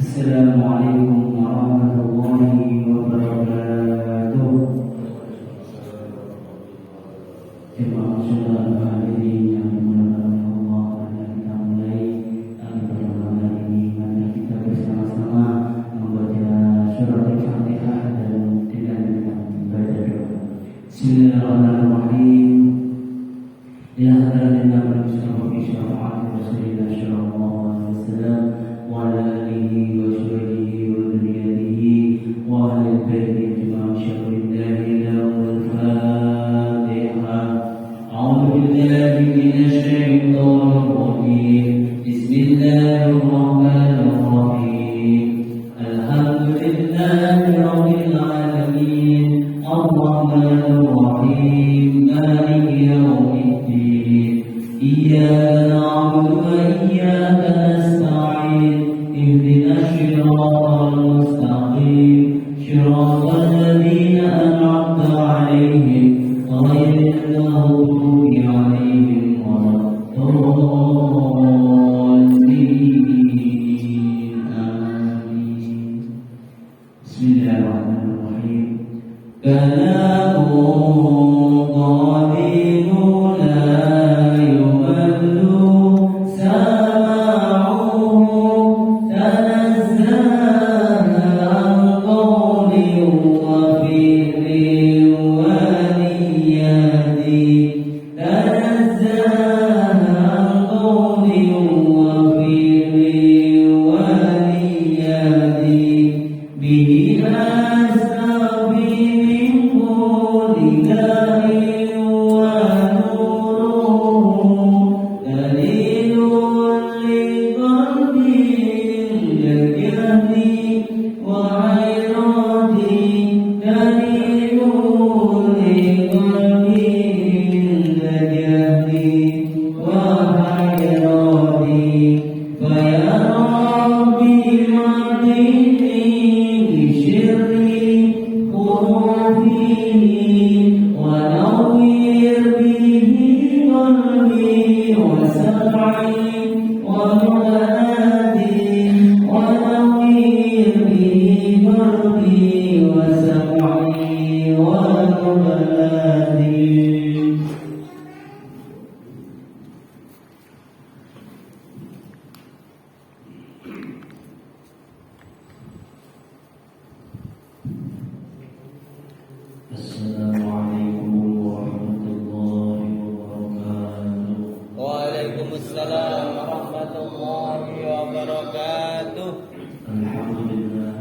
Assalamualaikum warahmatullahi wabarakatuh. Jemaah saudara hadirin yang dimuliakan Allah, mari kita mulai pertemuan hari ini. Mari kita bersama-sama membaca surat Al-Fatihah dan dengan membaca doa. Bismillahirrahmanirrahim. Ya hadirin yang berbahagia, syafaat Rasulullah sallallahu alaihi wasallam wa ala alihi wa sahbihi wa dzurriyyatihi wa ahli baiti ajma'in. Syukrillahi lahul Fatihah. A'udzu billahi minasy syaithanir rajim. Bismillahirrahmanirrahim. Alhamdulillahi rabbil alamin. Ar-Rahmanir Rahim. Maliki yaumiddin. Iyyaka na'budu wa iyyaka nasta'in. Ihdinas siratal mustaqim. Siratal ladzina an'amta 'alaihim ghairil maghdubi 'alaihim waladdallin. Amin. Bismillahirrahmanirrahim. Kalamun qadimun la yumallu sama'uhu tanazzala an qawli wa fi'li wa niyati. Tanazzala an qawli wa fi'li wa niyati. Bihi astaghfi min kulli da'in wa nuruhu dalilun li qalbin yajni wa hayrati. Dalilun li qalbin yajni wa hayrati. Fa ya Rabbi ma'dini syirri khurufini wa nawwir bihi qalbi wa sam'i wa mu'adi. Wa nawwir bihi qalbi wa sam'i wa mu'adi. Assalamualaikum warahmatullahi wabarakatuh. Waalaikumsalam warahmatullahi wabarakatuh. Alhamdulillah,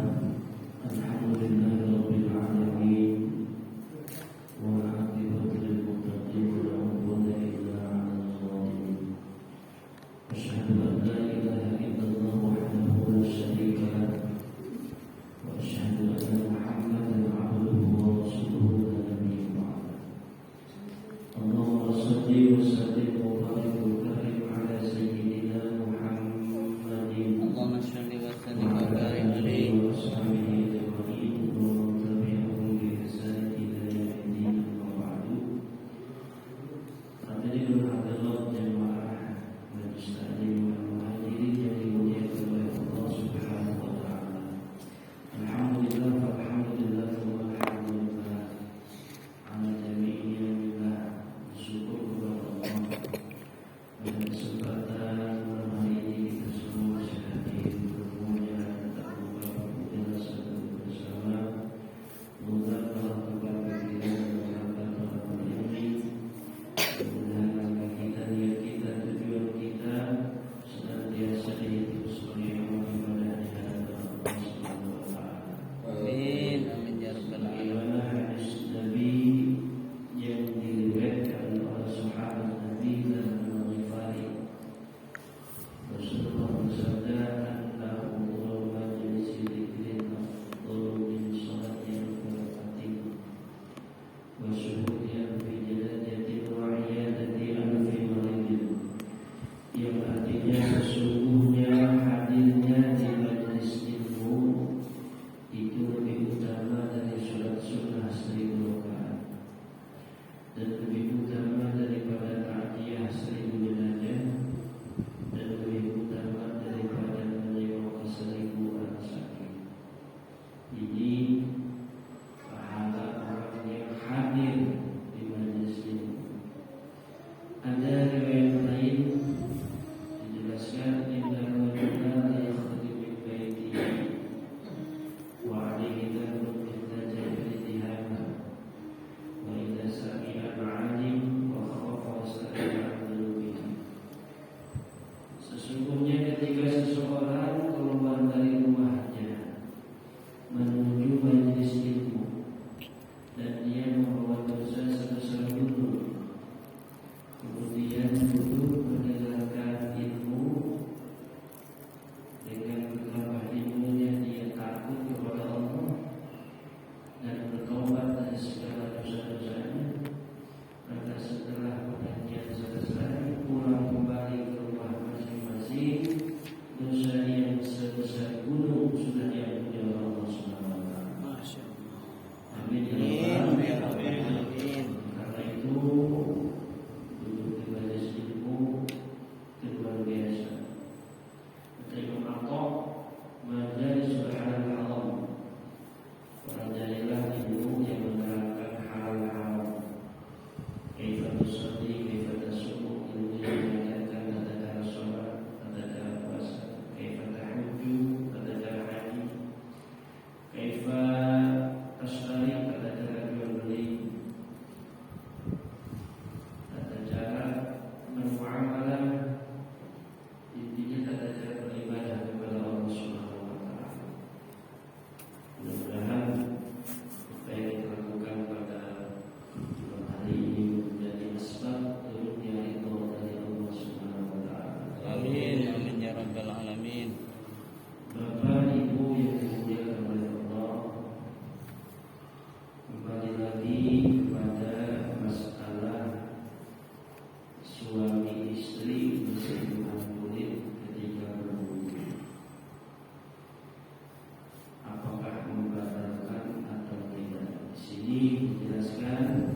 alhamdulillah rabbil alamin. Wa aqibatu lil muttaqin wa la udwana illa 'alal zalimin. Asyhadu an la ilaha illallah wahdahu la syarika lah. Wa asyhadu anna Muhammadan 'abduhu wa rasuluhu la nabiyya ba'dah. Allahumma shalli wa sallim wa barik wa karim 'ala sayyidina Muhammadin. Allahumma shalli wa sallim wa barik alaihi. Amin. Amin ya rabbal alamin. Bagaimana hadis Nabi yang diriwayatkan oleh sahabat Nabi dan Al-Ghifari. Rasulullah bersabda, "Annahu majlis dzikrin afdalu min shalatin fardhatin wa syuhudin fi jalajatin wa iyadati alfi maridin." Yang artinya sesungguhnya hadirnya di majlis ilmu itu lebih utama dari sholat sunnah 1000 rakaat dan lebih utama daripada ta'ziyah 1000 jenazah dan lebih utama daripada menyewa 1000 anak. Sesungguhnya ketika seseorang keluar dari rumahnya menuju majelis ilmu dan dia membawa dosa sebesar gunung, kemudian duduk mendengarkan ilmu, dengan bertambah ilmunya dia takut kepada Allah dan bertobat dari segala dosa-dosanya, maka setelah pengajian selesai pulang kembali ke rumah masing-masing, dosa yang sebesar gunung sudah diampuni oleh Allah Subhanahu wa taala. Masya Allah. Amin ya rabbal alamin. Karena itu duduk di majelis ilmu itu luar biasa. Kata Imam Athar, majalisul halal haram. Pelajarilah ilmu yang menerangkan halal haram. Kaifa tusalli, kaifa tasum, ilmu yang mengajarkan tata cara sholat, tata cara puasa, kaifa tahujju, tata cara haji, kaifa tashtari, tata cara jual beli, tata cara bermuamalah, intinya tata cara beribadah kepada Allah Subhanahu wa taala. Mudah-mudahan apa yang kita lakukan pada malam hari ini menjadi sebab turunnya ridho dari Allah Subhanahu wa taala. Amin. Amin ya rabbal alamin. Bapak Ibu yang dimuliakan oleh Allah, kembali lagi kepada masalah suami istri bersentuhan kulit ketika berhubungan. Apakah membatalkan atau tidak? Di sini dijelaskan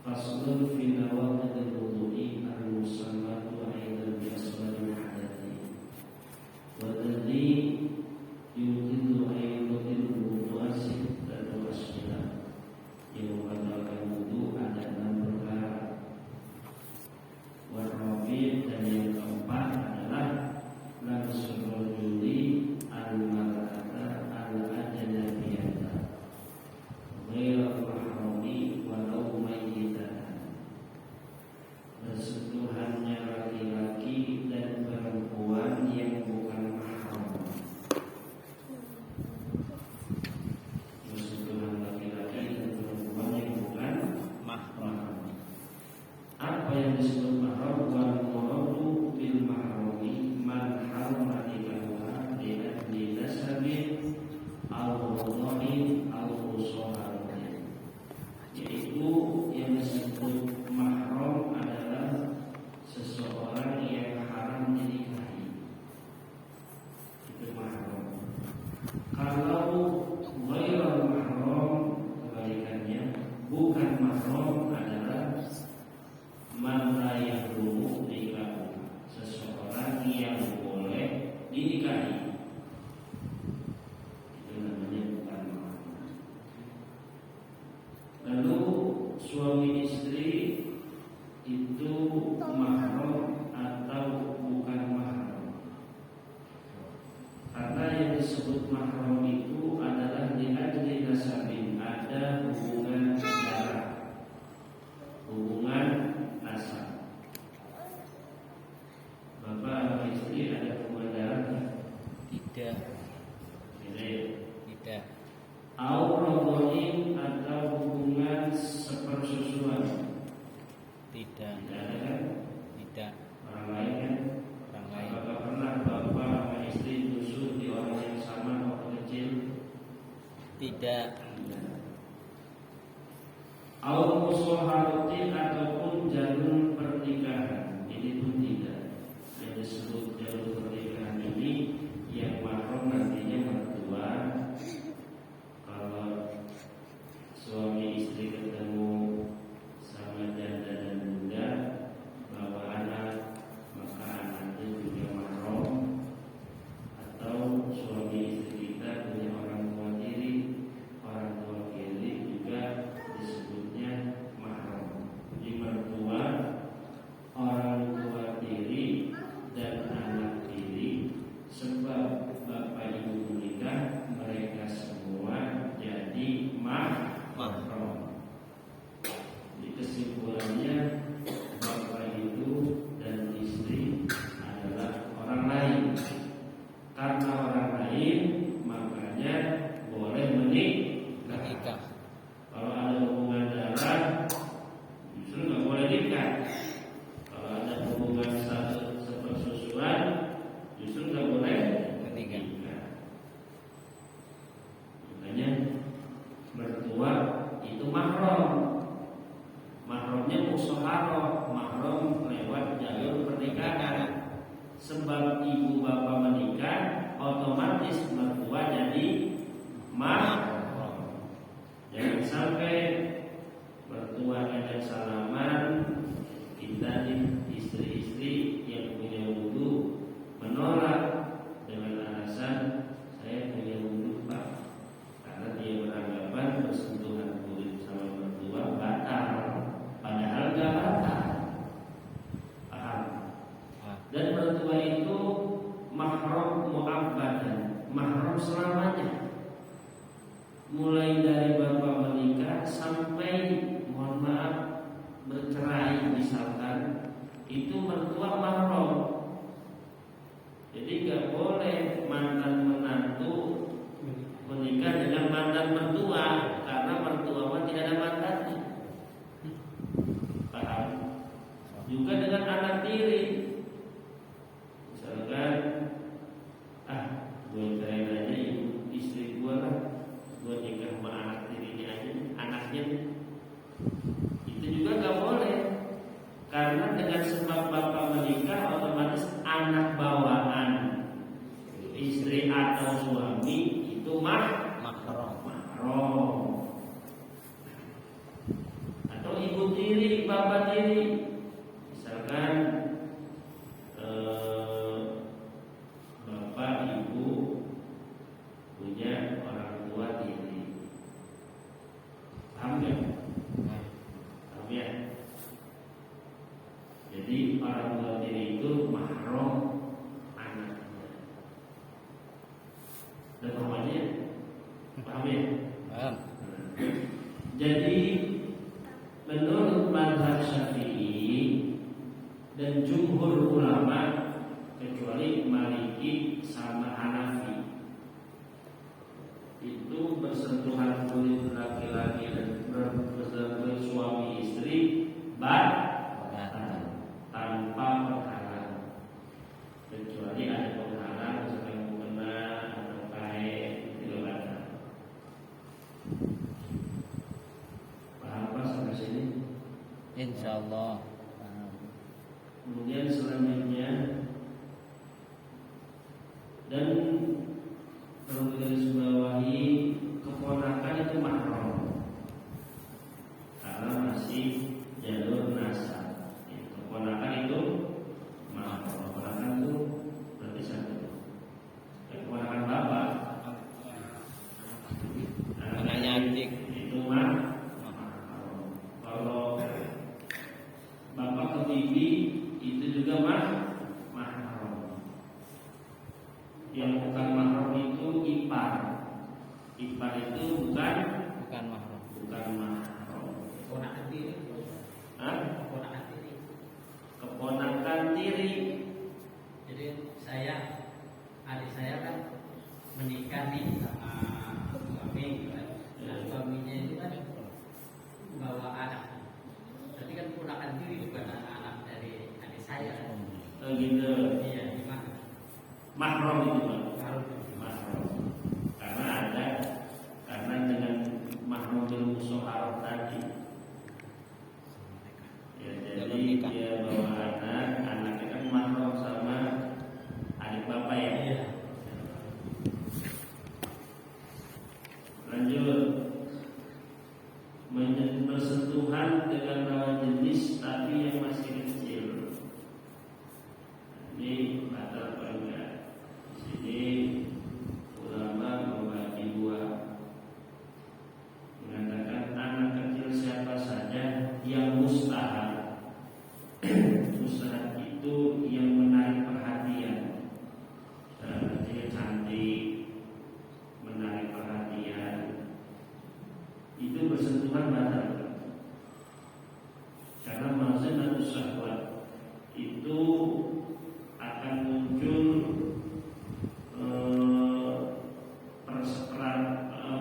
faslun fi nawaqidil wudu'i al-musammatu aidan bi asbabil hadathi wa alladhi yudillu ayyudil wudu'a sittatu asbila. Yang membatalkan wudu ada 6 perkara. Warabi, dan yang keempat adalah lamsul rajuli al-mar'ata al-ajnabiyata ghairal mahrami walau mayyitatan. Bersentuhannya laki-laki dan perempuan yang bukan mahram. Bersentuhan laki-laki dan perempuan yang bukan mahram. Apa yang disebut mahram? Wal muradu bil mahrami man harama nikahuha bi adli nasabin aw wada'in aw usahatin. Yaitu yang disebut mahram adalah seseorang yang haram dinikahi. Itu mahram. Kalau ghairal mahram, kebalikannya, bukan mahram adalah man la yahrumu nikahu, seseorang yang boleh dinikahi. Itu namanya bukan mahram. Lalu suami istri itu mahram atau bukan mahram? Kata yang disebut mahram itu adalah di ajli nasabin, ada hubungan darah, hubungan nasab. Bapak sama istri ada hubungan darah? Tidak. Tidak. Aurodoin atau hubungan sepersusuan? Tidak. Tidak ada kan? Tidak. Orang lain kan? Orang lain. Apakah pernah bapak sama istri tusuk di orang yang sama waktu kecil? Tidak. Au musoharotin ataupun jalur pernikahan, ini pun tidak. Yang disebut jalur pernikahan ini yang mahram nantinya mertua. Kalau suami istri ketemu sama janda dan bunda, mertua itu mahram mu'abbadan, mahram selamanya. Mulai dari bapak menikah sampai mohon maaf bercerai misalkan, itu mertua mahram. Jadi gak boleh mantan menantu menikah dengan mantan mertua, karena mertua mah tidak ada mantannya. Paham? Juga dengan anak tiri. Misalkan, gue cerain aja ibu istri gue lah, gue nikah sama anak tirinya aja, anaknya. Itu juga gak boleh, karena dengan sebab bapak menikah otomatis anak bawaan istri atau suami itu mahram. Atau ibu tiri, bapak tiri. Misalkan bapak ibu punya orang tua tiri. Paham ya? Paham ya? Jadi orang tua tiri itu mahram anaknya. Dan namanya paham ya? Paham. Jadi menurut mazhab Syafi'i dan jumhur ulama kecuali Maliki sama Hanafi, itu bersentuhan kulit laki-laki dan bersentuhan suami istri batal tanpa penghalang, kecuali ada penghalang misalkan mukena atau kain, itu batal. Paham Pak sampai sini? Insyaallah paham. Kemudian selanjutnya, dan perlu digarisbawahi, keponakan itu mahram karena masih jalur nasab. Keponakan itu mahram. Keponakan itu berarti satu. Keponakan bapak, Anaknya adik itu mahram. Kalau bapak ke bibi itu juga mahram. Yang bukan mahram itu ipar. Ipar itu bukan mahram. Bukan mahram. Keponakan tiri. Hah? Keponakan tiri. Keponakan tiri. Jadi adik saya kan menikah nih sama suami, kan? Nah, suaminya itu kan bawa anak. Berarti kan keponakan tiri, bukan anak dari adik saya. Gitu. Iya, gimana? Mahram itu Pak. Harus. Mahram. Karena dengan mahram bil musyawarah tadi. Ya, jadi dia bawa anaknya kan mahram sama adik bapak ya. Iya. Lanjut, bersentuhan dengan lawan jenis tapi yang masih kecil. Ini batal apa enggak? Di sini ulama membagi dua, mengatakan anak kecil siapa saja yang mustahab. Mustahab itu yang menarik perhatian. Kecil cantik, menarik perhatian, itu bersentuhan batal. Karena mazinatus syahwat itu akan muncul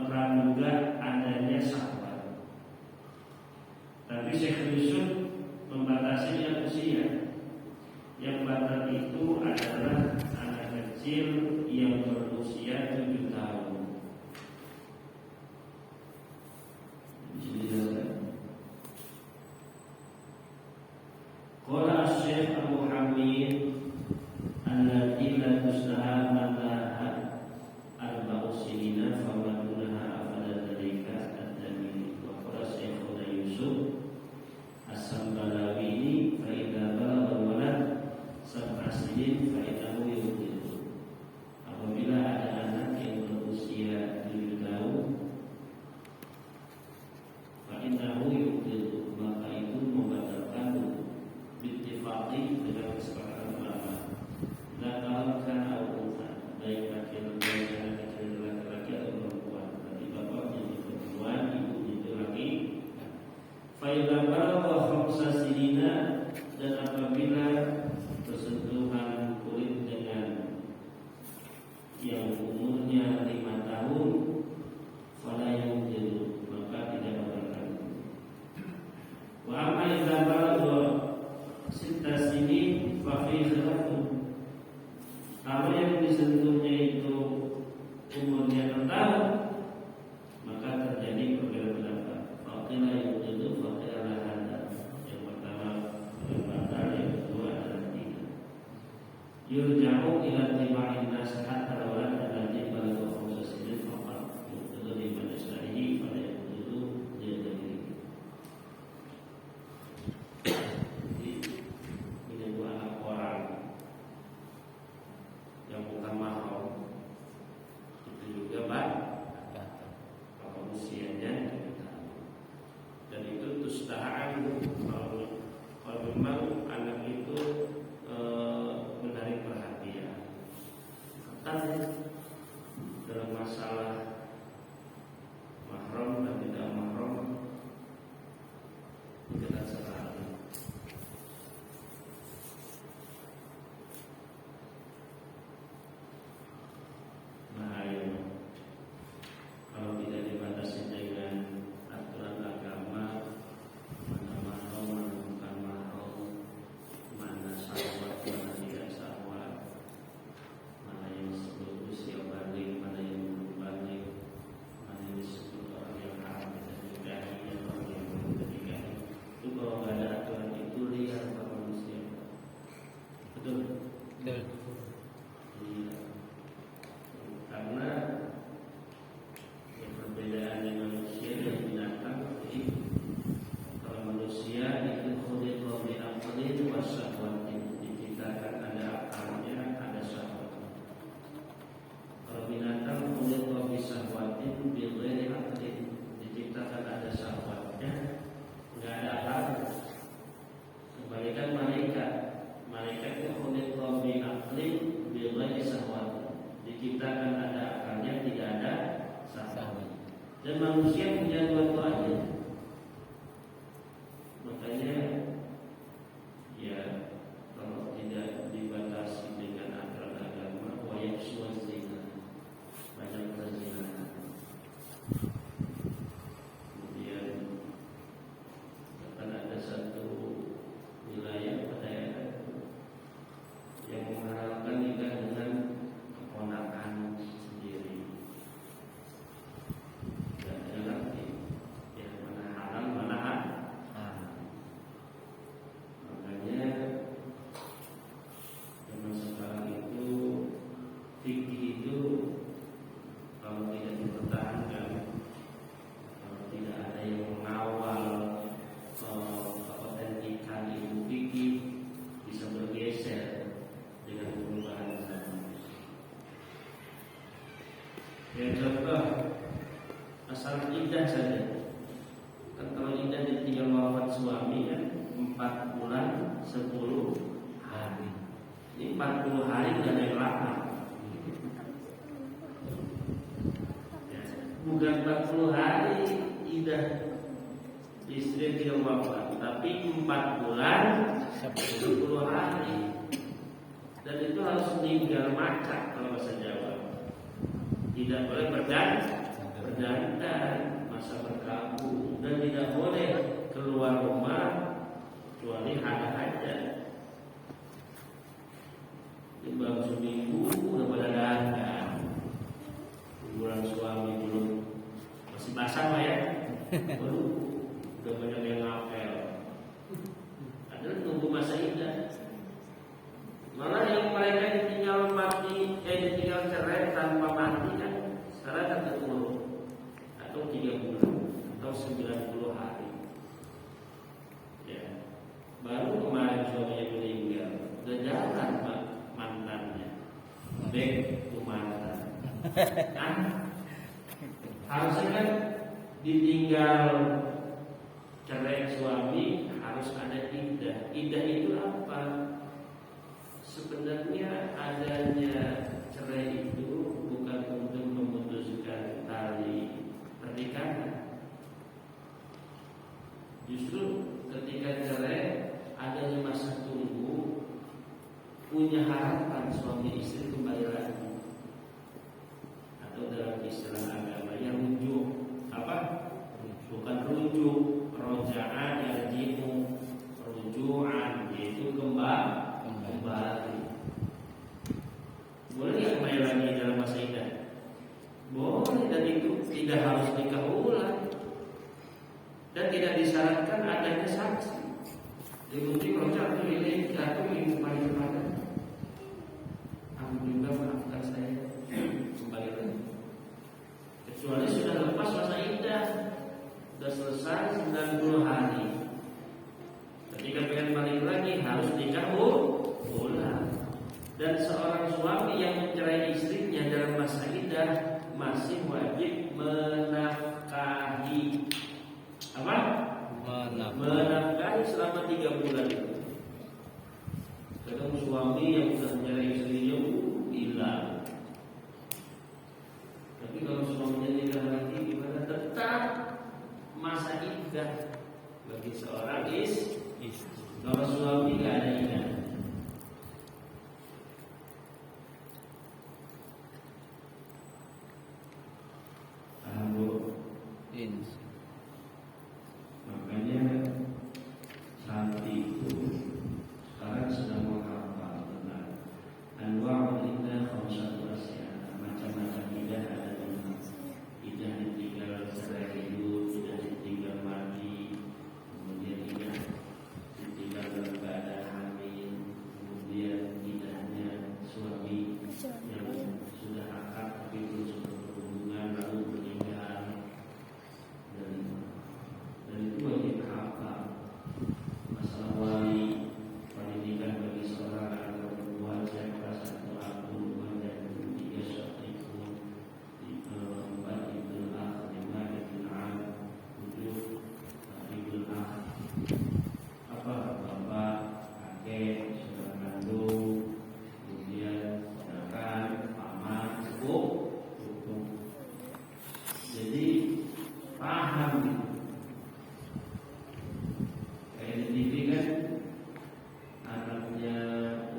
praduga adanya syahwat. Tapi Syekh Yusuf membatasinya usia. Yang batal itu adalah anak kecil yang berusia 7 tahun. Qala Syekh Abu Hamid allati la tustaha mataha arba'u sinina famadunaha afala dzalika ad-dalil. Wa qala Syekh Yusuf As-Sambalawi fa idza balagha walad sab'a sinin fa innahu yuqitu. Apabila ada anak yang berusia 7 tahun, fa innahu yuqitu, maka itu membatalkan bittifaqi dengan kesepakatan ulama. selingkuhnya itu umurnya 6 tahun, maka terjadi perbedaan pendapat. Fakila yang itu fakila lahada. Yang pertama batal, yang kedua adalah tidak. Yurja'u ila tibain nas hatta walad alladhi balagha khusus sinin faqat yaqulu bi majlihi pada itu dia jadi. Ini dua anak orang yang bukan mahram itu juga kalau usianya dan itu tustahan kalau memang anak itu menarik perhatian. Kan dalam masalah mahram dan tidak mahram kita sekali. Bahaya kalau tidak dibatasi dengan aturan agama, mana mahram, mana bukan mahram, mana syahwat, mana tidak syahwat, mana yang disebut usia balik, mana yang belum balik, mana yang disebut orang yang haram dan nikahi, orang yang belum nikahi. Itu kalau nggak ada aturan itu liar para manusia. Betul? Betul. Iya. Karena perbedaannya manusia dan binatang itu, kalau manusia itu khuliqa bi aqlin wa syahwatin, diciptakan ada akalnya, ada syahwatnya. Kalau binatang khuliqa bi syahwatin bi ghairi aqlin, diciptakan ada syahwatnya, enggak ada akalnya. Kebalikan malaikat itu khuliqa bi aqlin bi ghairi syahwatin, diciptakan ada akalnya, tidak ada syahwat. Dan manusia punya dua-duanya. Makanya ya kalau tidak dibatasi dengan aturan agama, wajib zina, banyak perzinahan. Kemudian akan ada satu wilayah pada daerah yang menghalalkan nikah dengan keponakan sendiri. Dan ngerti ya mana halal mana haram. Makanya zaman sekarang itu fikih itu kalau tidak dipertahankan, kalau tidak ada yang mengawal keautentikan ilmu fikih, bisa bergeser dengan perubahan zaman. Ya contoh masalah iddah saja. Kan kalau iddah ditinggal wafat suami kan 4 bulan 10 hari. Ini 40 hari dan yang lama. Ya, bukan 40 hari iddah istri tinggal wafat, tapi 4 bulan 10 hari. Dan itu harus meninggal macak kalau bahasa Jawa. Tidak boleh berdandan masa berkabung, dan tidak boleh keluar rumah kecuali ada. Ini baru seminggu udah pada dandan. Bulan suami belum masih basah lah ya. Baru udah banyak yang ngapel. Ada tunggu masa iddah. Malah yang mereka ditinggal ditinggal cerai tanpa mati kan sekarang kan 40 atau 3 bulan atau 90 hari. Ya. Baru kemarin suaminya meninggal, udah jalan mantannya, back to mantan. Harusnya kan ditinggal cerai suami harus ada iddah. Iddah itu apa? Sebenarnya adanya cerai itu bukan untuk memutuskan tali pernikahan. Justru ketika cerai adanya masa tunggu, punya harapan suami istri kembali lagi. Atau dalam istilah agama yang rujuk apa? Bukan rujuk, roja'an yarji'u, ruju'an yaitu kembali. Boleh nggak main Diikuti kalau ini jatuh minggu paling depan. Aku juga maafkan saya kembali lagi. Kecuali sudah lepas masa iddah, sudah selesai 90 hari. Ketika pengen balik lagi harus nikah ulang. Dan seorang suami yang mencerai istrinya dalam masa iddah masih wajib menafkahi apa? Menafkahi selama 3 bulan itu. Kadang suami yang sudah mencerai istrinya hilang. Tapi kalau suaminya nikah lagi gimana? Tetap masa iddah bagi seorang istri. Kalau suami nggak ada iddah. Makanya Santi itu sekarang sedang menghafal tentang anwa'ul iddah khamsatu asya, macam-macam iddah ada dengan iddah ditinggal secara hidup, iddah ditinggal mati, kemudian iddah ditinggal dalam keadaan hamil, kemudian iddahnya suami yang sudah akad tapi belum sempat berhubungan lalu meninggal. Dan itu wajib hafal. Masalah wali nikah bagi seorang anak perempuan siapa satu aku dua dan tiga syaitu empat ibnu akh lima ibnu am tujuh ibnu akh apa bapak kakek saudara kandung kemudian saudara paman sepupu. Jadi paham kayak di TV kan anaknya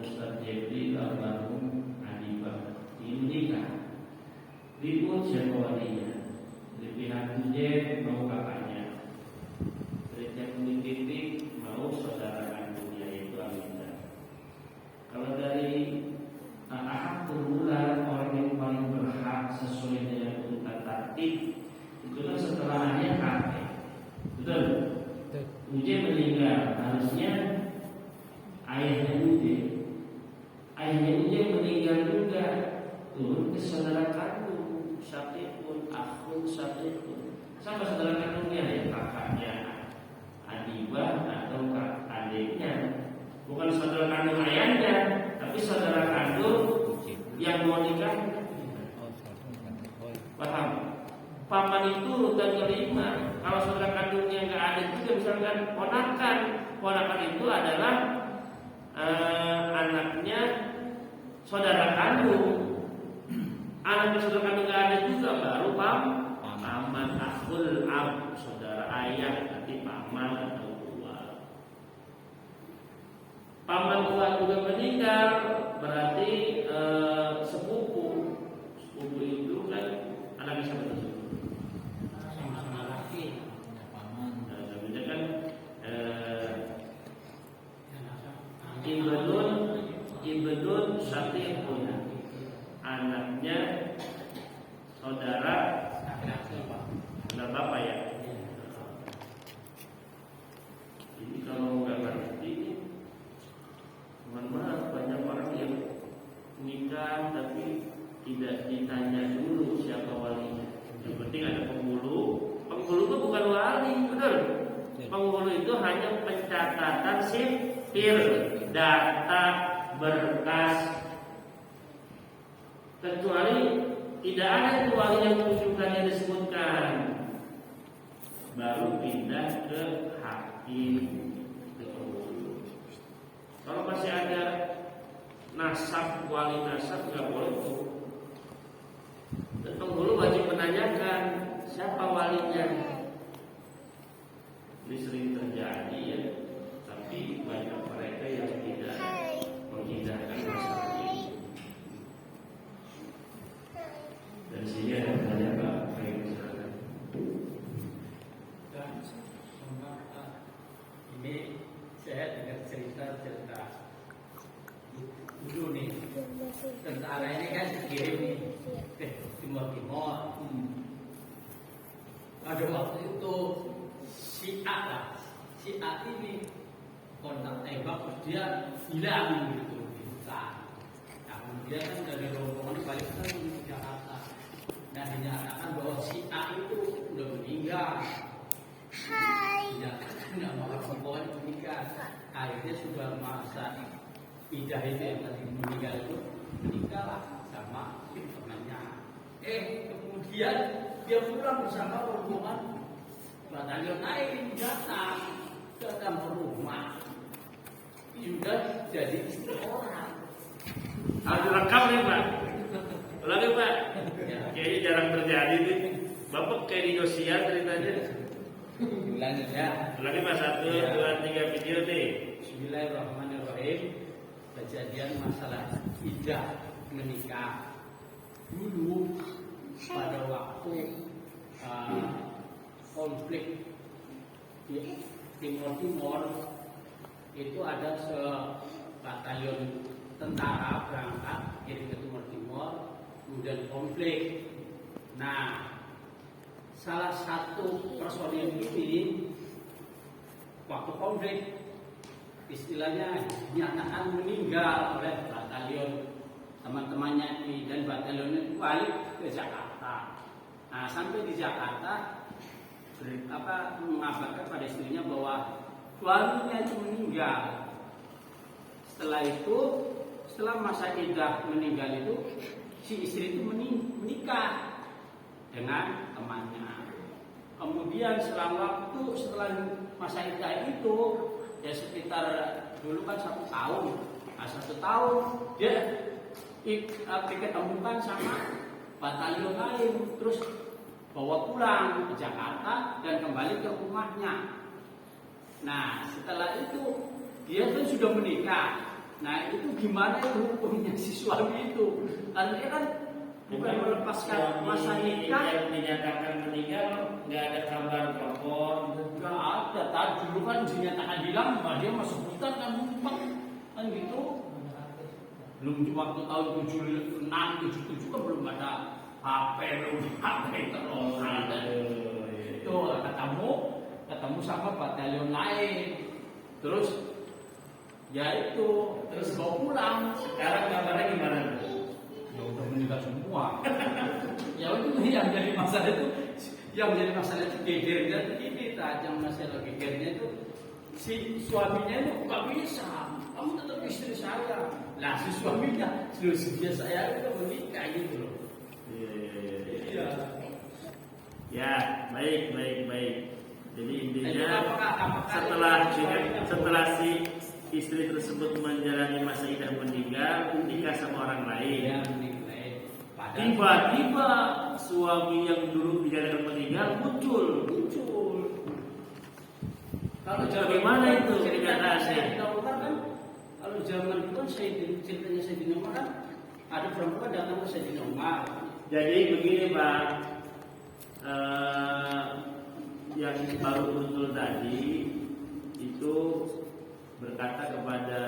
Ustaz Jepri almarhum Adibah ini nikah ribut siapa walinya di pihak Jep mau kakaknya pihak TV mau saudara kandungnya yaitu Aminah. Kalau dari ahad berbulan orang yang paling berhak sesuai dengan urutan tertib itu kan setelahnya kakek, betul? Uje meninggal, harusnya ayahnya Uje meninggal juga, turun ke saudara kandung, syaqiqun, akhun, syaqiqun. Siapa saudara kandungnya? Ya kakaknya, Adibah atau adiknya. Bukan saudara kandung ayahnya, tapi saudara kandung yang mau nikah. Paham? Paman itu urutan kelima. Kalau saudara kandungnya nggak ada juga, misalkan ponakan itu adalah anaknya saudara kandung. Anaknya saudara kandung nggak ada juga, baru paman akhul ab, saudara ayah, nanti paman atau tua. Paman tua juga meninggal, berarti sepupu. Sepupu itu kan anak bisa betul. Ibnun syaqiqun, anaknya saudara bapak ya. Jadi kalau nggak ngerti, mohon maaf, banyak orang yang nikah tapi tidak ditanya dulu siapa walinya. Yang penting ada penghulu. Penghulu itu bukan wali, betul? Penghulu itu hanya pencatatan sipir, data, berkas. Kecuali tidak ada itu wali yang tujuannya disebutkan, baru pindah ke hakim, ke penghulu. Kalau masih ada nasab, wali nasab nggak boleh tuh. Dan penghulu wajib menanyakan siapa walinya. Ini sering terjadi ya, tapi banyak mereka yang tidak mengindahkan masalah ini. Dan sini ada pertanyaan Pak, baik silakan. Ini saya dengar cerita dulu nih, tentara ini kan dikirim nih ke Timur. Pada waktu itu si A ini kontak tembak terus dia hilang gitu di hutan. Nah, kemudian kan dari rombongan balik lagi ke Jakarta dan dinyatakan bahwa si A itu udah meninggal. Dinyatakan nama rombongan meninggal. Akhirnya sudah masa idah itu yang tadi meninggal itu meninggal sama temannya. Kemudian dia pulang bersama rombongan batalion lain datang ke dalam rumah. Sudah jadi istri orang. Harus rekam nih Pak. Ulangi Pak. Kayaknya jarang terjadi nih. Bapak kayak di Yosia ceritanya. Ulangi Ya. Ulangi Pak, 1, 2, 3 video nih. Bismillahirrahmanirrahim. Kejadian masalah idah menikah. Dulu pada waktu konflik di Timur itu ada sebatalion tentara berangkat kirim ke Timur, kemudian konflik. Nah, salah satu personil ini waktu konflik istilahnya dinyatakan meninggal oleh batalion teman-temannya ini, dan batalion itu balik ke Jakarta. Nah, sampai di Jakarta mengabarkan pada istrinya bahwa suaminya itu meninggal. Setelah masa iddah meninggal itu, si istri itu menikah dengan temannya. Kemudian setelah masa iddah itu, ya sekitar dulu kan 1 tahun. Nah, 1 tahun dia diketemukan sama batalion lain, terus bawa pulang ke Jakarta dan kembali ke rumahnya. Nah, setelah itu dia kan sudah menikah. Nah, itu gimana hukumnya si suami itu? Artinya kan bukan melepaskan masa nikah. Yang dinyatakan meninggal nggak ada kabar telepon. Nggak ada. Tadi dulu kan dinyatakan hilang, dia masuk hutan kan ngumpet kan gitu. Belum waktu tahun 76, 77 kan belum ada HP, terus ada itu ketemu sama batalion lain, terus ya itu terus bawa pulang. Sekarang kabarnya gimana? Ya udah meninggal semua. Ya itu yang jadi masalah itu gegernya itu ini, yang masalah gegernya itu si suaminya itu nggak bisa. Kamu tetap istri saya. Nah, si suaminya dia saya itu menikah gitu loh. Iya. Ya, baik. Jadi intinya Apakah setelah si istri tersebut menjalani masa iddah meninggal, nikah sama orang lain. ya meninggal. Tiba-tiba suami yang dulu dinyatakan meninggal muncul. Kalau Bagaimana itu kenyataannya? kan kalau zaman itu kan ceritanya Sayyidina Umar kan ada perempuan datang ke Sayyidina Umar. Jadi begini Pak, yang baru muncul tadi itu berkata kepada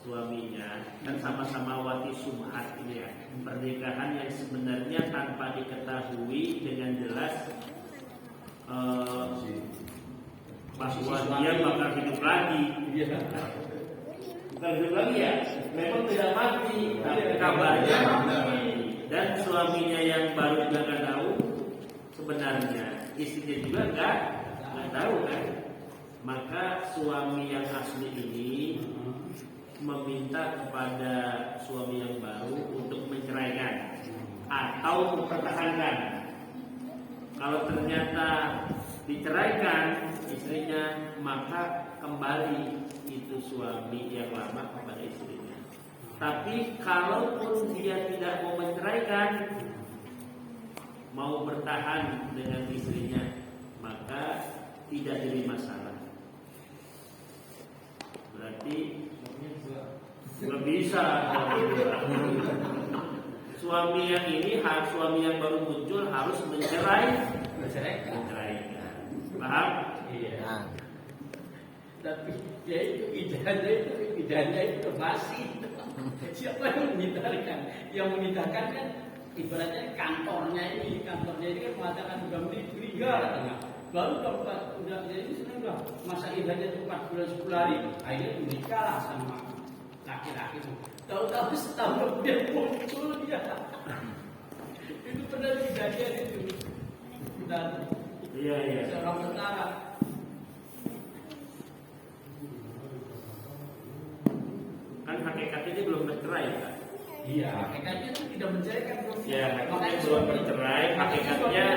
suaminya, kan sama-sama wati sum'at ini ya, pernikahan yang sebenarnya tanpa diketahui dengan jelas bahwa dia bakal hidup lagi. Bukan hidup lagi ya, memang tidak mati, tapi kabarnya mati. Dan suaminya yang baru juga nggak tahu sebenarnya, istrinya juga nggak tahu kan. Maka suami yang asli ini meminta kepada suami yang baru untuk menceraikan atau mempertahankan. Kalau ternyata diceraikan istrinya, maka kembali itu suami yang lama kepada istrinya. Tapi kalaupun dia tidak mau menceraikan, mau bertahan dengan istrinya, maka tidak jadi masalah. Berarti nggak bisa. Suami yang baru muncul harus menceraikan. Paham? Iya. Tapi dia itu idahnya itu masih. Siapa yang menikahkan? Yang menikahkan kan ibaratnya kantornya ini kan mengatakan sudah meninggal. baru udah jadi sudah masa idahnya itu 4 bulan 10 hari, akhirnya menikah lah sama laki-laki itu. Tahu-tahu setahun kemudian muncul dia. Itu pernah kejadian itu. Dan Iya. seorang tentara. Kan hakikatnya dia belum bercerai kan? Iya, hakikatnya itu tidak menceraikan. Ya, hakikatnya belum bercerai. Hakikatnya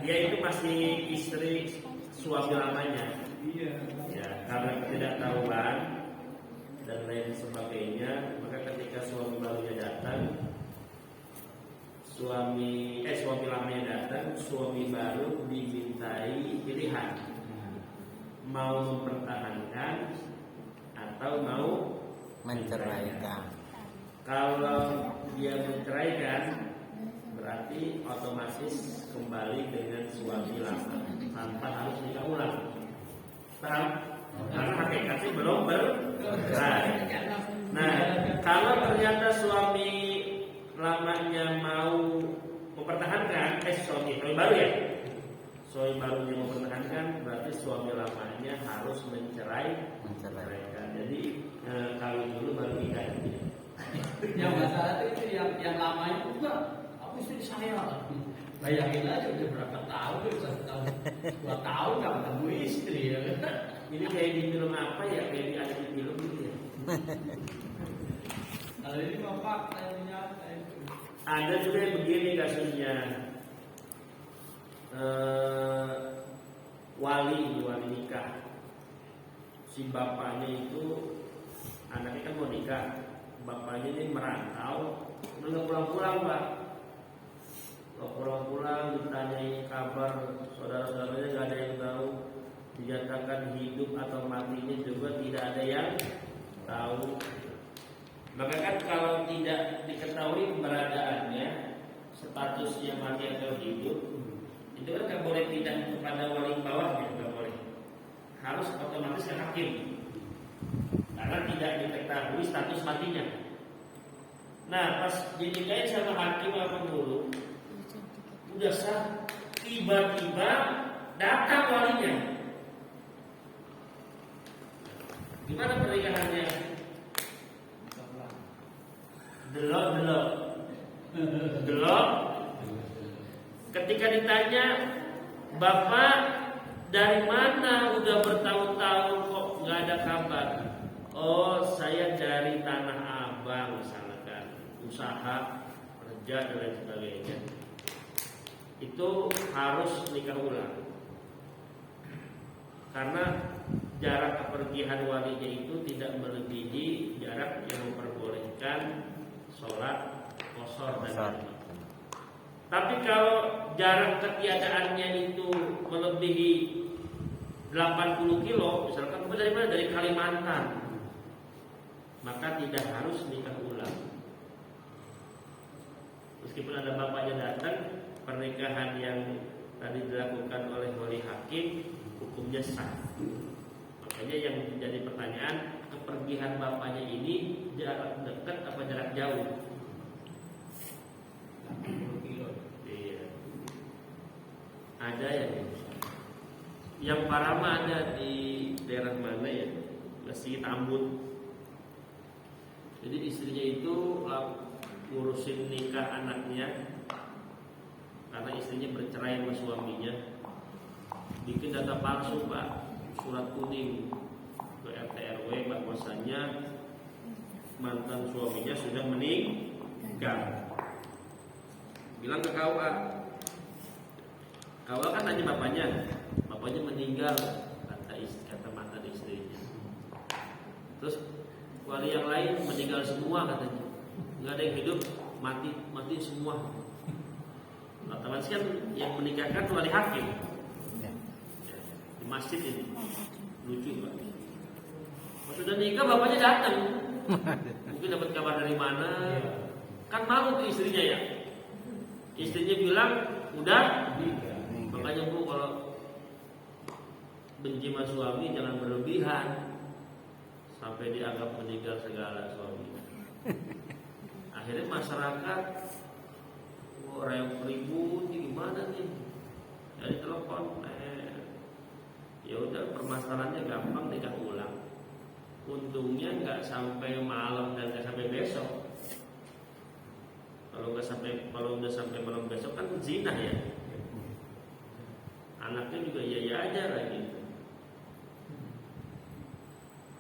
dia itu masih istri suami lamanya. Iya. Ya, karena ketidaktahuan dan lain sebagainya, maka ketika suami barunya datang, suami lamanya datang, suami baru dimintai pilihan, mau mempertahankan atau mau menceraikan. Kalau dia menceraikan, berarti otomatis kembali dengan suami lama tanpa harus nikah ulang. Paham? Karena hakikatnya belum bercerai. Nah, kalau ternyata suami lamanya mau mempertahankan, suami baru ya, suami barunya mempertahankan, berarti suami lamanya harus menceraikan. Jadi kalau dulu baru nikah. Yang masalah itu yang lamanya itu juga aku istri saya. Bayangin aja udah berapa tahun, udah 1 tahun, 2 tahun nggak ketemu istri ya. Ini kayak di film apa ya? Kayak di ada di film gitu ya. Kalau ini mah fakta yang nyata itu. Ada juga yang begini kasusnya. Wali nikah. Si bapaknya itu anaknya kan mau nikah. Bapaknya ini merantau, udah nggak pulang-pulang pak. Kalau pulang-pulang ditanyai kabar saudara-saudaranya nggak ada yang tahu, dinyatakan hidup atau matinya juga tidak ada yang tahu. Maka kan kalau tidak diketahui keberadaannya, statusnya mati atau hidup, itu kan nggak boleh tidak kepada wali bawahnya, nggak boleh. Harus otomatis ke hakim, karena tidak diketahui status matinya. Nah pas dinikahin sama hakim atau guru, udah sah, tiba-tiba datang walinya. Gimana pernikahannya? Delok. Ketika ditanya, Bapak dari mana? Udah bertahun-tahun kok nggak ada kabar. Oh, saya dari Tanah Abang, misalkan usaha kerja dan lain sebagainya. Itu harus nikah ulang. Karena jarak kepergian walinya itu tidak melebihi jarak yang memperbolehkan sholat qashar dan lain. Tapi kalau jarak ketiadaannya itu melebihi 80 kilo, misalkan dari mana? Dari Kalimantan, maka tidak harus nikah ulang. Meskipun ada bapaknya datang, pernikahan yang tadi dilakukan oleh wali hakim hukumnya sah. Makanya yang menjadi pertanyaan, kepergian bapaknya ini jarak dekat apa jarak jauh? 80 kilo. Iya. Ada yang Parama ada di daerah mana ya? Masih Tambun. Jadi istrinya itu ngurusin nikah anaknya karena istrinya bercerai sama suaminya. Bikin data palsu pak, surat kuning ke RT RW bahwasanya mantan suaminya sudah meninggal. Bilang ke KUA kan nanya bapaknya meninggal, kata mantan istrinya. Terus wali yang lain meninggal semua katanya, nggak ada yang hidup, mati semua. Otomatis kan yang menikahkan wali hakim di masjid ini. Lucu pak. Pas sudah nikah bapaknya datang, mungkin dapat kabar dari mana, kan malu ke istrinya ya. Istrinya bilang udah. Makanya bu, kalau benci sama suami jangan berlebihan sampai dianggap meninggal segala suami. Akhirnya masyarakat orang yang ribut ini gimana nih? Jadi telepon, ya udah permasalahannya gampang nikah ulang. Untungnya nggak sampai malam dan nggak sampai besok. Kalau udah sampai malam besok kan zina ya. Anaknya juga iya aja lagi.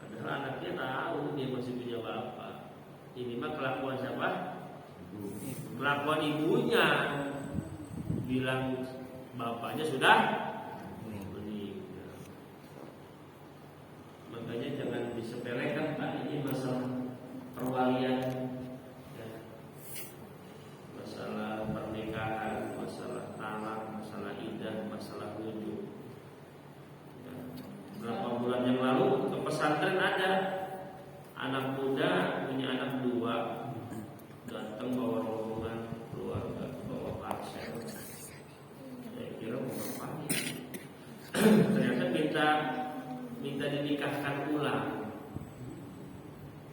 Padahal anaknya tahu dia masih punya bapak. Ini mah kelakuan siapa? Kelakuan ibunya. Bilang bapaknya sudah meninggal. Makanya jangan disepelekan Pak, ini masalah perwalian ya. Masalah pernikahan, masalah talak, masalah idah, masalah rujuk ya. Berapa bulan yang lalu ke pesantren ada anak muda punya anak 2 datang bawa rombongan keluarga, bawa parsel. Saya kira mau ngapain? Ternyata minta dinikahkan ulang.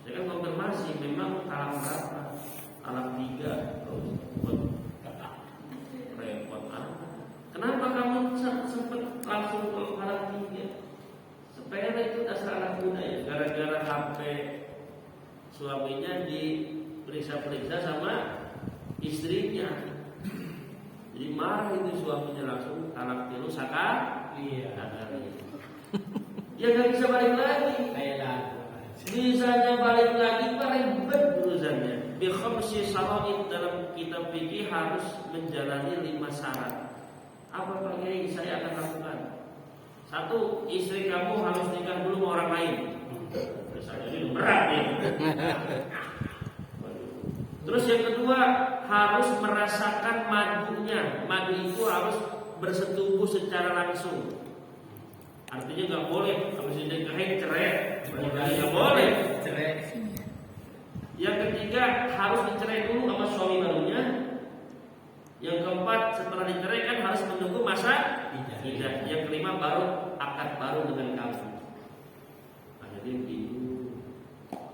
Saya kan konfirmasi memang talak berapa? Talak 3. Repot amat. Kenapa kamu sempat langsung talak 3? Sepele itu dasar anak muda ya. Gara-gara HP suaminya diperiksa-periksa sama istrinya. Jadi marah itu suaminya langsung talak 3 sakar. Iya. Ya nggak bisa balik lagi. Kayak lagu. Misalnya balik lagi ribet urusannya. Bi khamsi sharaid dalam kitab fikih harus menjalani 5 syarat. Apa Pak Kiai saya akan lakukan? 1, istri kamu harus nikah dulu sama orang lain. Misalnya ini berat nih. Terus yang kedua harus merasakan madunya. Madu itu harus bersetubuh secara langsung. Artinya nggak boleh habis dinikahin cerai, nggak boleh. Cerai. Yang ketiga harus dicerai dulu sama suami barunya. Yang keempat setelah dicerai kan harus menunggu masa iddah. Yang kelima baru akad baru dengan kamu. Akhirnya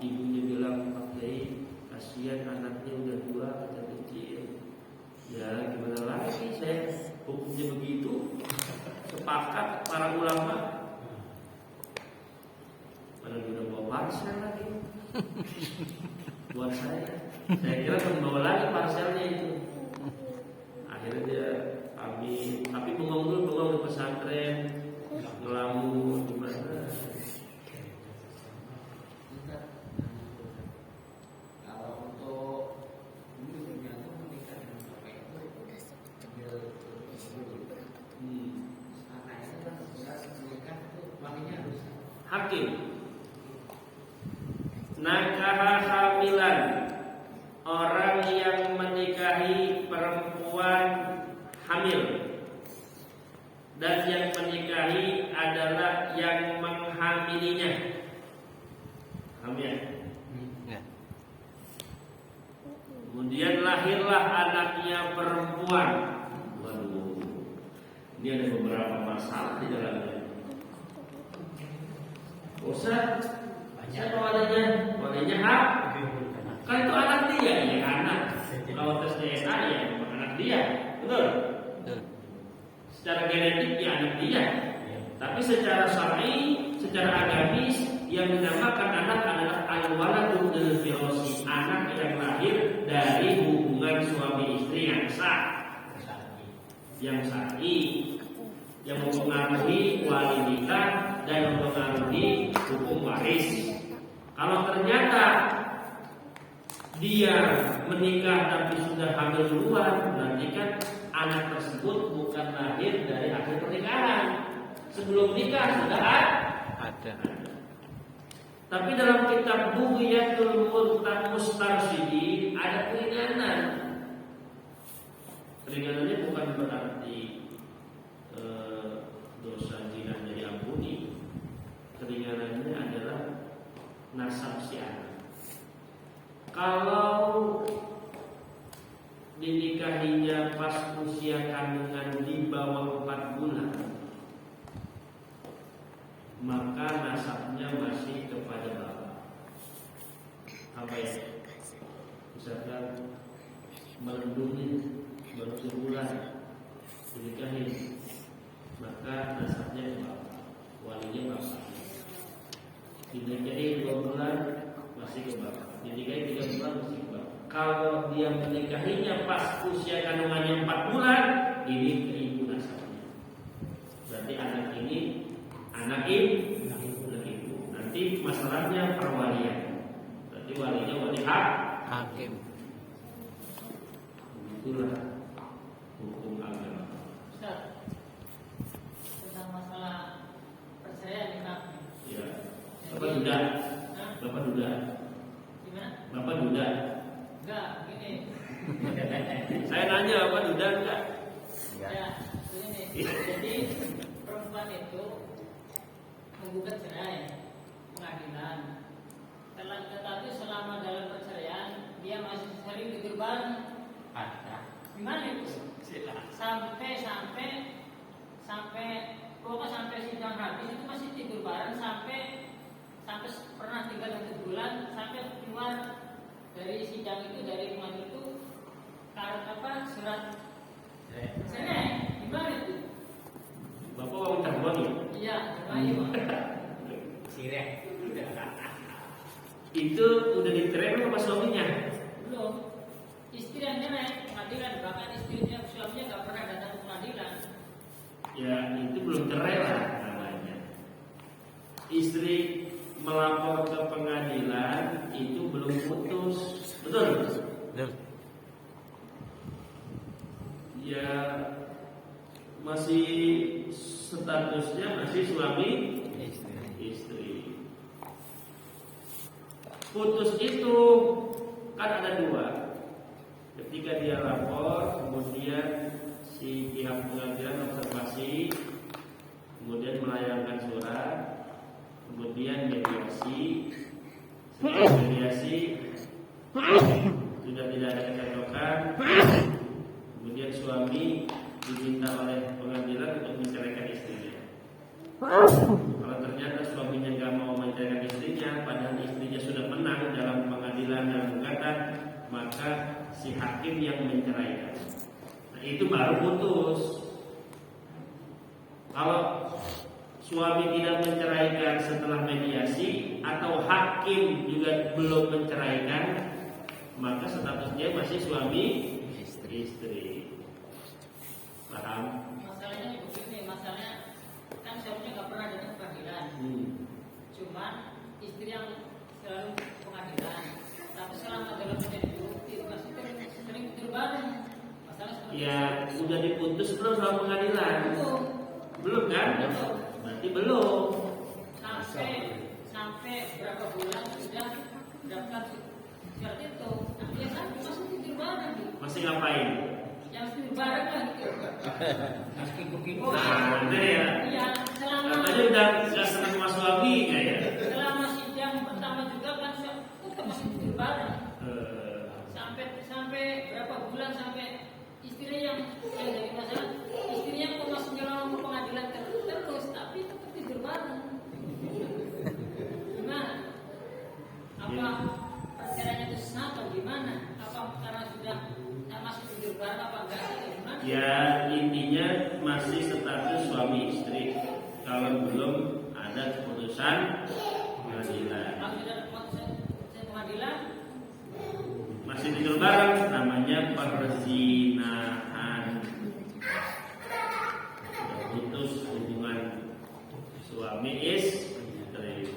ibunya bilang Pak Kiai kasihan anaknya udah 2 kecil kecil. Ya gimana lagi saya hukumnya begitu. Sepakat para ulama. Padahal udah bawa parsel lagi buat saya kira membawa lagi parselnya itu. Akhirnya dia tapi bengong di pesantren, ngelamun gimana. Kalau untuk ini ternyata menikah dengan bapak itu sambil anaknya kan bisa menikah itu wanginya harus Hakim nakaha hamilan, orang yang menikahi perempuan hamil, dan yang menikahi adalah yang menghamilinya. Hamil. Ya. Kemudian lahirlah anaknya perempuan. Waduh, ini ada beberapa masalah di dalamnya. Ustaz, siapa wadahnya hak? Kan itu anak dia, ya anak. Kalau tes DNA ya bukan anak dia, betul? Secara genetik ya anak dia. Tapi secara syar'i, secara agamis yang dinamakan anak adalah al-waladul biologi, anak yang lahir dari hubungan suami istri yang sah, yang syar'i, yang mempengaruhi wali nikah dan mempengaruhi hukum waris. Kalau ternyata dia menikah tapi sudah hamil duluan, berarti kan anak tersebut bukan lahir dari hasil pernikahan. Sebelum nikah sudah Ada. Tapi dalam kitab Bughyatul Mustarsyidin ada keringanan. Keringanannya bukan berarti dosa zinahnya diampuni. Keringanannya adalah nasab si anak. Kalau dinikahinya pas usia kandungan di bawah 4 bulan, maka nasabnya masih kepada bapak. Apa ya? Misalkan melindungi baru sebulan dinikahin, maka nasabnya ke bapak, walinya bapak. Dinikahin 2 bulan masih ke bapak, dinikahin 3 bulan masih ke bapak. Kalau dia menikahinya pas usia kandungannya 4 bulan, ini ke ibu nasabnya. Berarti anak ini anak ibu. Nanti masalahnya perwalian. Berarti walinya wali Hakim. Itulah hukum agama. Ustaz, tentang masalah perceraian nikah. Ya. Bapak duda. Bapak duda. Gimana? Bapak duda. Enggak, gini. Saya nanya Bapak duda enggak? Ya, begini. Jadi perempuan itu menggugat cerai pengadilan. Tetapi selama dalam perceraian dia masih sering tidur bareng. Ada. Gimana itu? Sampai pokoknya sampai sidang habis itu masih tidur bareng sampai pernah tinggal 1 bulan sampai keluar dari sidang itu, dari rumah itu surat cerai. Gimana itu? Bapak mau terbuat ya? Iya, gimana? Sirek. Itu udah diterima sama suaminya? Belum. Istri yang cerai pengadilan, bahkan istrinya suaminya nggak pernah datang ke pengadilan. Ya itu belum cerai lah namanya. Istri melapor ke pengadilan itu belum putus, betul? Betul. Ya masih statusnya masih suami istri. Putus itu kan ada 2. Ketika dia lapor, kemudian si pihak pengadilan observasi, kemudian melayangkan surat, kemudian mediasi. Setelah mediasi sudah tidak ada kecocokan, kemudian suami diminta oleh pengadilan untuk menceraikan istrinya. Kalau ternyata suaminya nggak mau menceraikan istrinya, padahal istrinya sudah menang dalam pengadilan dan gugatan, maka si hakim yang menceraikan. Nah itu baru putus. Kalau suami tidak menceraikan setelah mediasi atau hakim juga belum menceraikan, maka statusnya masih suami istri. Paham? Masalahnya begini, masalahnya kan suaminya nggak pernah datang ke pengadilan. Cuman istri yang selalu ke pengadilan. Tapi selama dalam menjadi bukti masih sering tidur bareng. Masalah seperti Ya udah diputus belum sama pengadilan? itu. Belum kan? Belum. Berarti belum. Sampai berapa bulan sudah mendapatkan surat itu. Artinya kan masih tidur bareng. Masih ngapain? Yang tidur bareng lah gitu. Mas kikuk-kikuk. Nah, ada ya. Iya, selama Katanya udah nggak senang sama suami ya. selama sidang pertama juga kan tetap masih tidur bareng. Sampai berapa bulan sampai istrinya yang jadi masalah, istrinya kok masih nyelonong ke pengadilan terus tapi tetap tidur bareng. Gimana? Apa perceraiannya itu sah atau gimana? Apa karena sudah masih tidur bareng apa enggak sih? Gimana? Ya intinya masih status suami istri. Kalau belum ada keputusan pengadilan, Kalau sudah keputusan pengadilan, masih tidur bareng, namanya perzinahan. Sudah putus hubungan suami istri.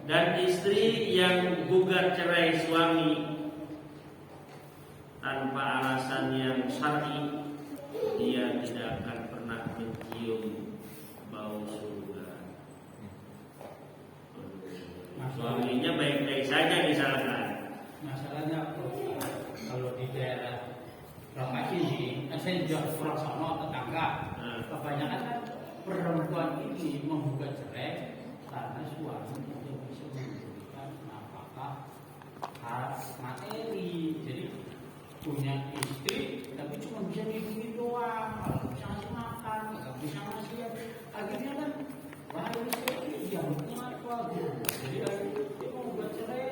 Dan istri yang gugat cerai suami tanpa alasan yang syar'i, dia tidak akan pernah mencium bau surga. Suaminya baik-baik saja misalkan. Masalahnya kalau di daerah Ramak ini, saya juga pulang sama tetangga. Kebanyakan kan perempuan ini menggugat cerai karena suami tidak bisa memberikan nafkah hak materi. Jadi punya istri tapi cuma bisa dihidupi doang, nggak bisa ngasih makan, nggak bisa ngasih. Akhirnya kan wah istri dia punya apa gitu. Jadi dia mau buat cerai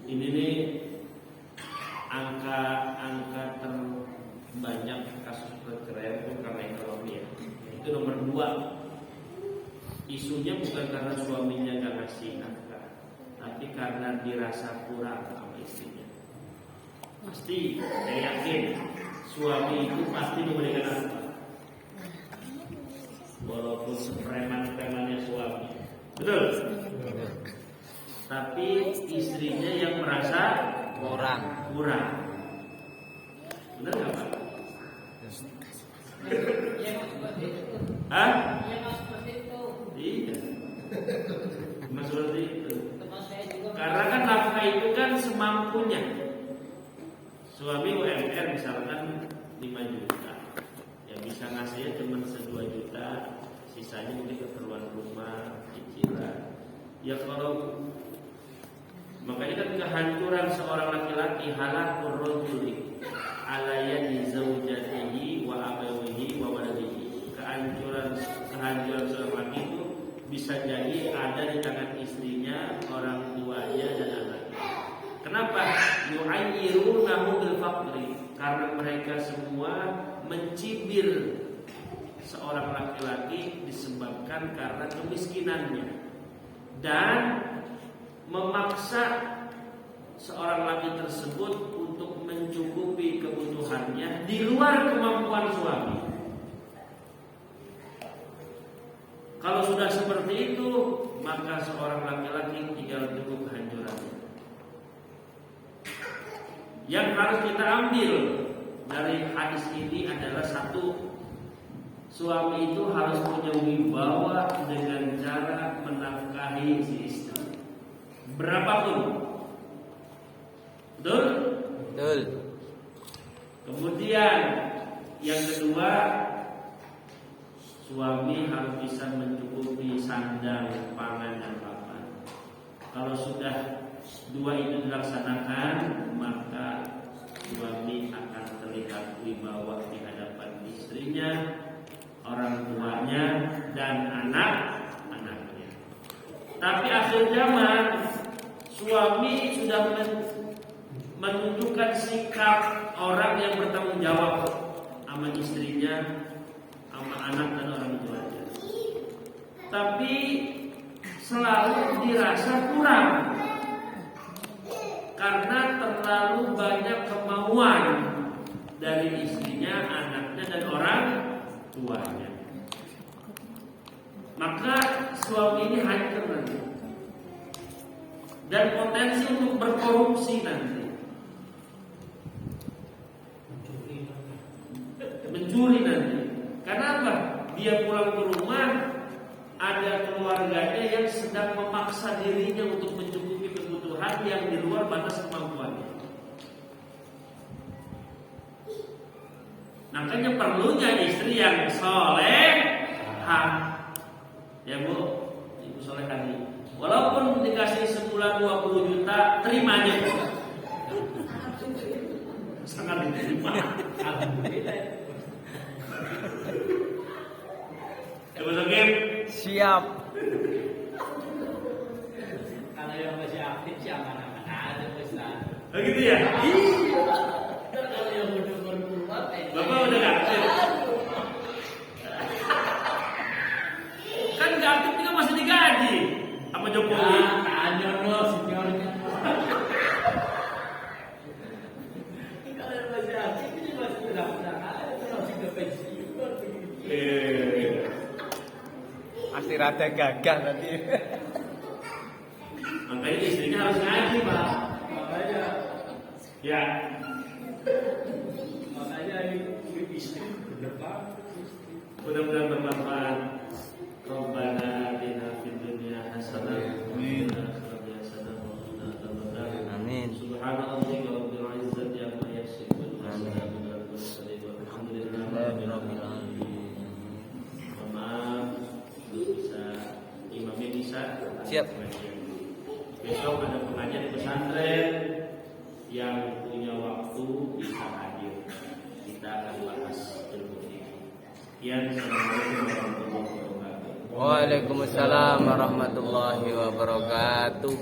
ini nih angka terbanyak kasus perceraian itu karena ekonomi ya. Itu nomor 2. Isunya bukan karena suaminya nggak ngasih nafkah, tapi karena dirasa kurang sama istrinya. Pasti, saya yakin suami itu pasti memberikan nafkah, walaupun sepreman-premannya suami, betul? Tapi istrinya yang merasa kurang. Benar nggak Pak? Hah? Iya. Cuma seperti itu. Karena kan nafkah itu kan semampunya. Suami UMR misalkan 5 juta, ya bisa ngasihnya cuma 2 juta, sisanya mungkin keperluan rumah, cicilan. Ya kalau makanya kan kehancuran seorang laki-laki halakul rajuli ala yadi zaujatihi wa abawihi wa waladihi. Kehancuran seorang laki itu bisa jadi ada di tangan istrinya, orang tuanya dan anaknya. Kenapa? Yu'ayyirunahu bil faqri, karena mereka semua mencibir seorang laki-laki disebabkan karena kemiskinannya dan memaksa seorang laki tersebut untuk mencukupi kebutuhannya di luar kemampuan suami. Kalau sudah seperti itu, maka seorang laki-laki tinggal tunggu kehancurannya. Yang harus kita ambil dari hadis ini adalah 1, suami itu harus punya wibawa dengan cara menafkahi si istri, berapapun. Betul? Betul. Kemudian yang kedua, suami harus bisa mencukupi sandang, pangan, dan papan. Kalau sudah 2 itu dilaksanakan, maka suami akan terlihat wibawa di hadapan istrinya, orang tuanya, dan anak-anaknya. Tapi akhir zaman suami sudah menunjukkan sikap orang yang bertanggung jawab sama istrinya, sama anak dan orang tuanya. Tapi selalu dirasa kurang karena terlalu banyak kemauan dari istrinya, anaknya, dan orang tuanya. Maka suami ini hancur nanti, dan potensi untuk berkorupsi nanti, mencuri nanti. Karena apa? Dia pulang ke rumah, ada keluarganya yang sedang memaksa dirinya untuk mencukupi kebutuhan yang di luar batas kemampuannya. Makanya perlunya istri yang solehah. Ya Bu, Ibu soleh tadi. Walaupun dikasih sebulan 20 juta, terima aja. Sangat diterima. Alhamdulillah. Ibu Sokim, Siap. Kalau yang masih aktif sih aman-aman aja Ustaz. begitu ya? Kalau yang udah berkeluar, Bapak udah gak aktif? Kan gak aktif juga masih digaji sama Jokowi. tanya loh seniornya. Kalau yang masih aktif ini masih mudah-mudahan aja masih ke pensiun begitu. Pasti rada gagah nanti. Makanya istrinya harus ngaji Pak. Makanya Ya. istri bener banget. Mudah-mudahan bermanfaat. Rabbana atina fid dunya hasanah wa fil akhirati hasanah wa qina adzabannar. Amin. Subhanallah rabbil izzati amma yasifun wa salamun alal mursalin walhamdulillahi rabbil alamin. Maaf, bisa imamnya bisa. Siap. Besok ada pengajian di pesantren, yang punya waktu bisa hadir. Kita akan bahas ilmu ini. Assalamualaikum warahmatullahi wabarakatuh. Waalaikumsalam warahmatullahi wabarakatuh.